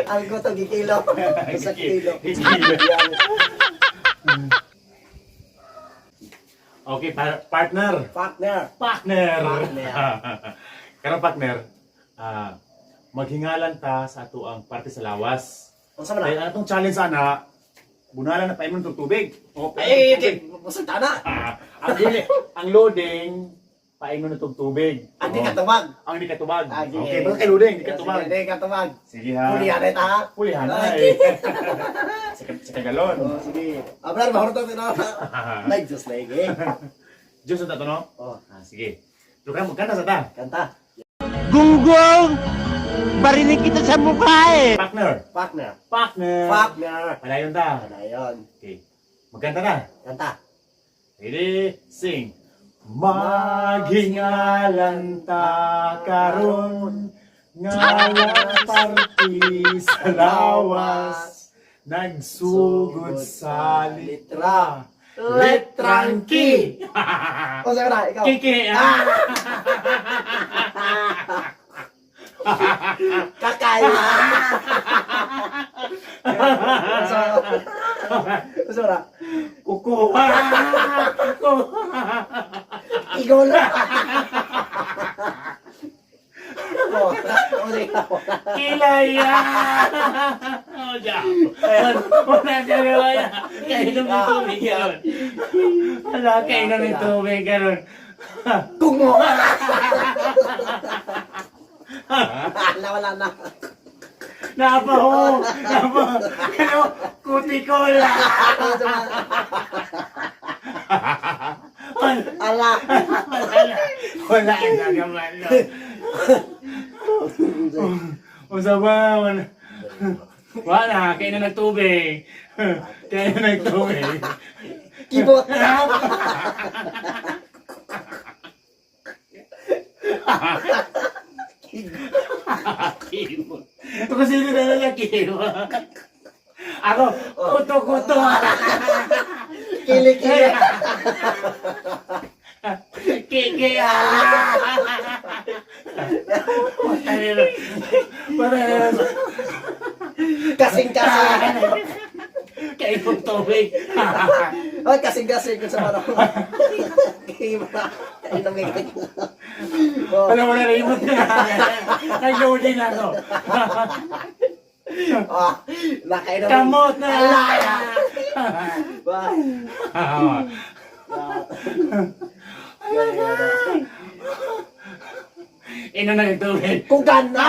Ang guto, gikilo. Sa kilo. Okay, partner. Partner. Partner. Partner. Karong partner, maghingalan ta sa ato ang parte sa lawas. Ang sama Kaya na? atong challenge ana, bunalan na painom ng tubig. O, Ay, busog ta na. ang loading, painom ng tubig. Ang di katubag. Ang di katubag. Ah, sige. Okay, basta kay loading, di katubag. Hindi katubag. Sige ha. Pulihan na ita ha. Pulihan na Ah, eh. Sa kagalon. Oh, sige. Abrar, mahurot na ito. Nag-Diyos na eh. Diyos ang tato, no? Oh, Sige. Pero ka magkanta sa ta. kanta. Gunggong! Barinig kita sa mukha eh! Partner. Partner. Partner. Partner. Palayon ta. Ano yun? Okay. Magkanta na. Kanta. Ready? Sing. Maghingalan ta karon ngalan party sa lawas nagsugod sa litra letrang ki. O, saan ka na? Ikaw. Kiki. Kakaya. Saan na? Kuko. Kuko. Igol. Oh, sige. Kilaya. Oh, diyan. Wala ka na. Kainom ng tubig yun. Wala, kainom ng tubig karon. Kungo. Wala na. Napaho. Ano? Kutikola. Ala. Wala na naman. Usaba. Wala, kainom ng tubig. Kainom ng tubig. Kibot. Kimo. Kung sino na lang kimo. Ako, kuto-kuto. Kili-kili. Kiki. Kasing-kasing. Kainong tubig. Ay, kasing-kasing ko sa maraw. Kima. Inamigay. Oh. Alam mo na rimot na. Nag-loading ako. Oh, nakainom. Kamot na. Alaya. Ba. Ino na yung tubig. Kung gana.